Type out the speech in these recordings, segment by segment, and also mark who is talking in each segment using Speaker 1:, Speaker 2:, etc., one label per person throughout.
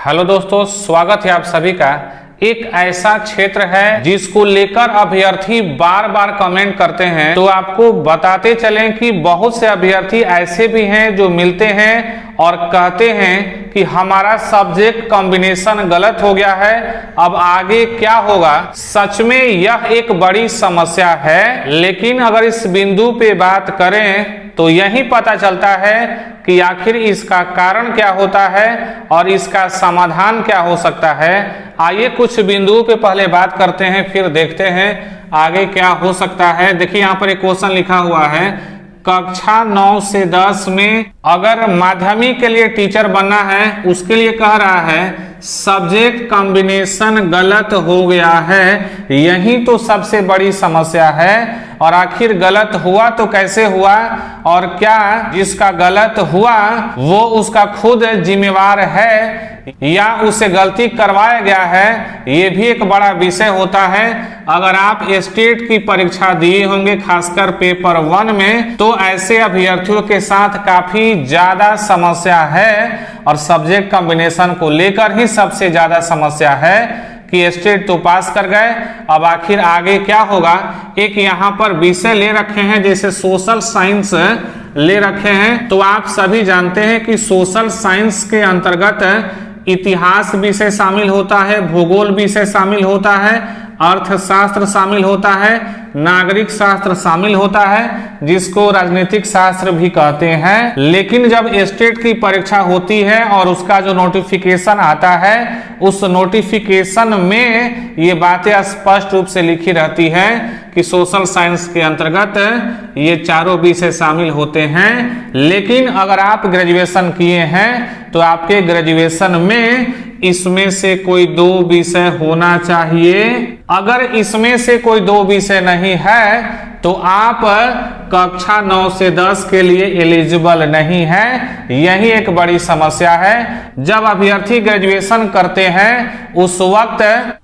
Speaker 1: Hello दोस्तों, स्वागत है आप सभी का। एक ऐसा क्षेत्र है जिसको लेकर अभ्यर्थी बार बार कमेंट करते हैं, तो आपको बताते चलें कि बहुत से अभ्यर्थी ऐसे भी हैं जो मिलते हैं और कहते हैं कि हमारा सब्जेक्ट कॉम्बिनेशन गलत हो गया है, अब आगे क्या होगा। सच में यह एक बड़ी समस्या है, लेकिन अगर इस बिंदु पे बात करें तो यही पता चलता है कि आखिर इसका कारण क्या होता है और इसका समाधान क्या हो सकता है। आइए कुछ बिंदुओं पे पहले बात करते हैं, फिर देखते हैं आगे क्या हो सकता है। देखिए यहाँ पर एक क्वेश्चन लिखा हुआ है, कक्षा 9 से 10 में अगर माध्यमिक के लिए टीचर बनना है, उसके लिए कह रहा है सब्जेक्ट कॉम्बिनेशन गलत हो गया है। यही तो सबसे बड़ी समस्या है। और आखिर गलत हुआ तो कैसे हुआ, और क्या जिसका गलत हुआ वो उसका खुद जिम्मेवार है या उसे गलती करवाया गया है, ये भी एक बड़ा विषय होता है। अगर आप स्टेट की परीक्षा दिए होंगे, खासकर पेपर 1 में, तो ऐसे अभ्यर्थियों के साथ काफी ज्यादा समस्या है और सब्जेक्ट कॉम्बिनेशन को लेकर ही सबसे ज्यादा समस्या है कि स्टेट तो पास कर गए, अब आखिर आगे क्या होगा। एक यहाँ पर विषय ले रखे हैं, जैसे सोशल साइंस ले रखे हैं, तो आप सभी जानते हैं कि सोशल साइंस के अंतर्गत इतिहास विषय शामिल होता है, भूगोल विषय शामिल होता है, अर्थशास्त्र शामिल होता है, नागरिक शास्त्र शामिल होता है, जिसको राजनीतिक शास्त्र भी कहते हैं। लेकिन जब स्टेट की परीक्षा होती है और उसका जो नोटिफिकेशन आता है, उस नोटिफिकेशन में ये बातें स्पष्ट रूप से लिखी रहती है कि सोशल साइंस के अंतर्गत ये चारों विषय शामिल होते हैं। लेकिन अगर आप ग्रेजुएशन किए हैं तो आपके ग्रेजुएशन में इसमें से कोई 2 विषय होना चाहिए। अगर इसमें से कोई 2 विषय नहीं है तो आप कक्षा 9 से 10 के लिए एलिजिबल नहीं है। यही एक बड़ी समस्या है। जब अभ्यर्थी ग्रेजुएशन करते हैं उस वक्त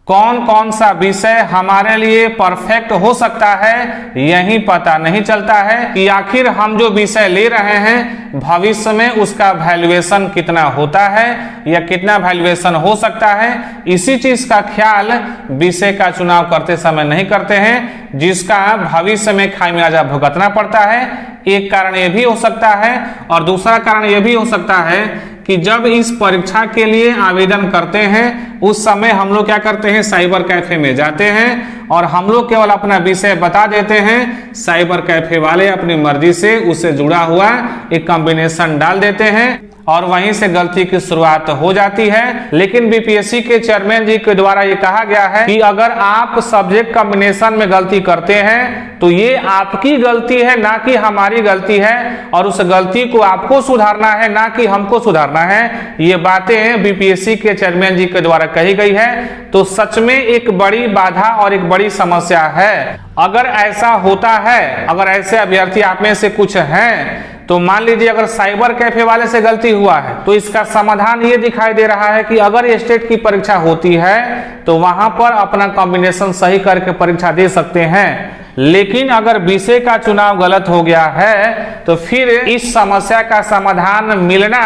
Speaker 1: कौन कौन सा विषय हमारे लिए परफेक्ट हो सकता है, यही पता नहीं चलता है कि आखिर हम जो विषय ले रहे हैं भविष्य में उसका वैल्यूएशन कितना होता है या कितना वैल्यूएशन हो सकता है। इसी चीज का ख्याल विषय का चुनाव करते समय नहीं करते हैं, जिसका भविष्य में खामियाजा भुगतना पड़ता है। एक कारण यह भी हो सकता है और दूसरा कारण यह भी हो सकता है कि जब इस परीक्षा के लिए आवेदन करते हैं उस समय हम लोग क्या करते हैं, साइबर कैफे में जाते हैं और हम लोग केवल अपना विषय बता देते हैं। साइबर कैफे वाले अपनी मर्जी से उससे जुड़ा हुआ एक कॉम्बिनेशन डाल देते हैं और वहीं से गलती की शुरुआत हो जाती है। लेकिन बीपीएससी के चेयरमैन जी के द्वारा ये कहा गया है कि अगर आप सब्जेक्ट कॉम्बिनेशन में गलती करते हैं तो ये आपकी गलती है, ना कि हमारी गलती है, और उस गलती को आपको सुधारना है, ना कि हमको सुधारना है। ये बातें बीपीएससी के चेयरमैन जी के द्वारा कही गई है। तो सच में एक बड़ी बाधा और एक बड़ी समस्या है। अगर ऐसा होता है, अगर ऐसे अभ्यर्थी आप में से कुछ हैं, तो मान लीजिए अगर साइबर कैफे वाले से गलती हुआ है तो इसका समाधान ये दिखाई दे रहा है कि अगर स्टेट की परीक्षा होती है तो वहां पर अपना कॉम्बिनेशन सही करके परीक्षा दे सकते हैं। लेकिन अगर विषय का चुनाव गलत हो गया है तो फिर इस समस्या का समाधान मिलना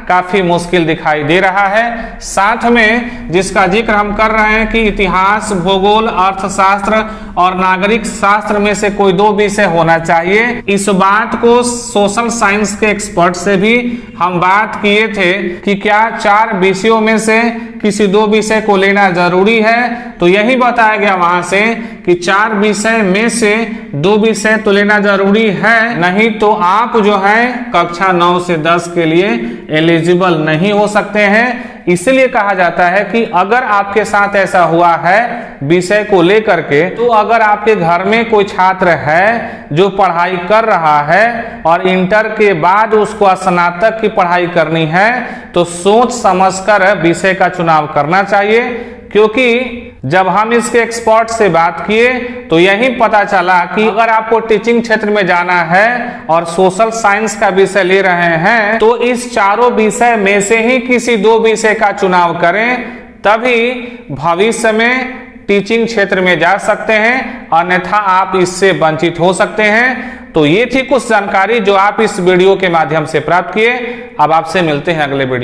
Speaker 1: काफी मुश्किल दिखाई दे रहा है। साथ में जिसका जिक्र हम कर रहे हैं कि इतिहास, भूगोल, अर्थशास्त्र और नागरिक शास्त्र में से कोई 2 विषय होना चाहिए, इस बात को सोशल साइंस के एक्सपर्ट से भी हम बात किए थे कि क्या 4 विषयों में से किसी 2 विषय को लेना जरूरी है। तो यही बताया गया वहां से कि 4 विषय में से 2 विषय तो लेना जरूरी है, नहीं तो आप जो है कक्षा 9 से 10 के लिए एलिजिबल नहीं हो सकते हैं। इसलिए कहा जाता है कि अगर आपके साथ ऐसा हुआ है विषय को लेकर के, तो अगर आपके घर में कोई छात्र है जो पढ़ाई कर रहा है और इंटर के बाद उसको स्नातक की पढ़ाई करनी है, तो सोच समझकर विषय का चुनाव करना चाहिए। क्योंकि जब हम इसके एक्सपर्ट से बात किए तो यही पता चला कि अगर आपको टीचिंग क्षेत्र में जाना है और सोशल साइंस का विषय ले रहे हैं तो इस चारों विषय में से ही किसी 2 विषय का चुनाव करें, तभी भविष्य में टीचिंग क्षेत्र में जा सकते हैं, अन्यथा आप इससे वंचित हो सकते हैं। तो ये थी कुछ जानकारी जो आप इस वीडियो के माध्यम से प्राप्त किए। अब आपसे मिलते हैं अगले वीडियो।